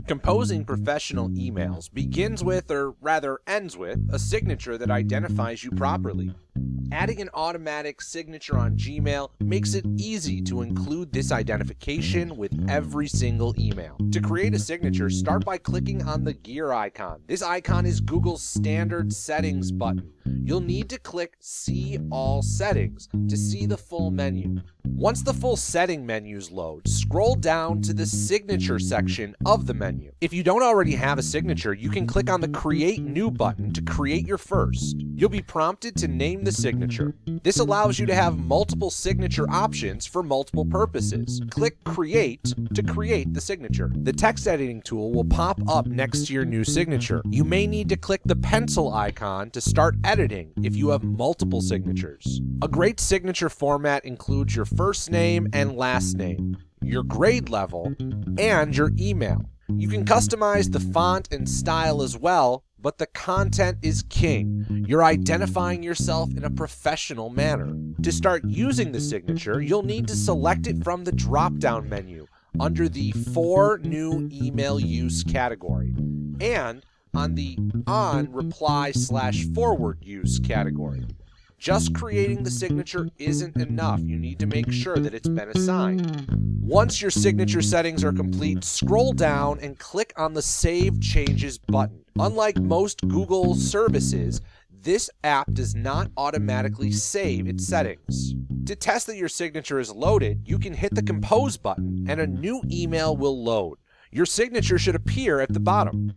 Composing professional emails begins with, or rather ends with, a signature that identifies you properly. Adding an automatic signature on Gmail makes it easy to include this identification with every single email. To create a signature, start by clicking on the gear icon. This icon is Google's standard settings button. You'll need to click See All Settings to see the full menu. Once the full setting menus load, scroll down to the signature section of the menu. If you don't already have a signature, you can click on the Create New button to create your first. You'll be prompted to name the signature. This allows you to have multiple signature options for multiple purposes. Click Create to create the signature. The text editing tool will pop up next to your new signature. You may need to click the pencil icon to start editing if you have multiple signatures. A great signature format includes your first name and last name, your grade level, and your email. You can customize the font and style as well, but the content is king. You're identifying yourself in a professional manner. To start using the signature, you'll need to select it from the drop-down menu under the For New Email Use category and on the On Reply/Forward Use category. Just creating the signature isn't enough. You need to make sure that it's been assigned. Once your signature settings are complete, scroll down and click on the Save Changes button. Unlike most Google services, this app does not automatically save its settings. To test that your signature is loaded, you can hit the Compose button and a new email will load. Your signature should appear at the bottom.